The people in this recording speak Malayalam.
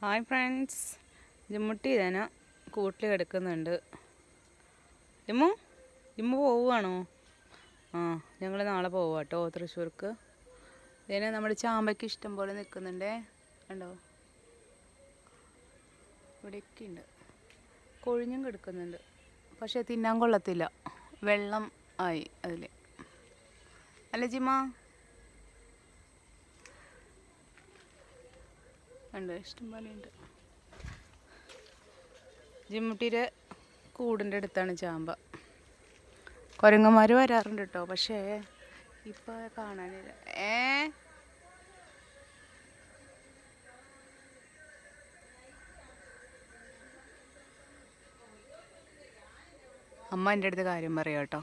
ഹായ് ഫ്രണ്ട്സ്, ജിമ്മുട്ടി ഇതേന കൂട്ടിൽ കിടക്കുന്നുണ്ട്. ജിമ്മു പോവുകയാണോ? ഞങ്ങൾ നാളെ പോവാം കേട്ടോ തൃശ്ശൂർക്ക്. ഇതിനെ നമ്മുടെ ചാമ്പയ്ക്ക് ഇഷ്ടം പോലെ നിൽക്കുന്നുണ്ടേ, കണ്ടോ? ഇവിടെയൊക്കെ ഉണ്ട്, കൊഴിഞ്ഞും കിടക്കുന്നുണ്ട്. പക്ഷേ തിന്നാൻ കൊള്ളത്തില്ല, വെള്ളം ആയി അതിൽ. അല്ല ജിമ്മ, ഉണ്ട്, ഇഷ്ടം പോലെ ഉണ്ട്. ജിമ്മുട്ടിയുടെ കൂടിൻ്റെ അടുത്താണ് ചാമ്പ. കുരങ്ങന്മാർ വരാറുണ്ട് കേട്ടോ, പക്ഷേ ഇപ്പം കാണാനില്ല. അമ്മ എൻ്റെ അടുത്ത് കാര്യം പറയാം കേട്ടോ.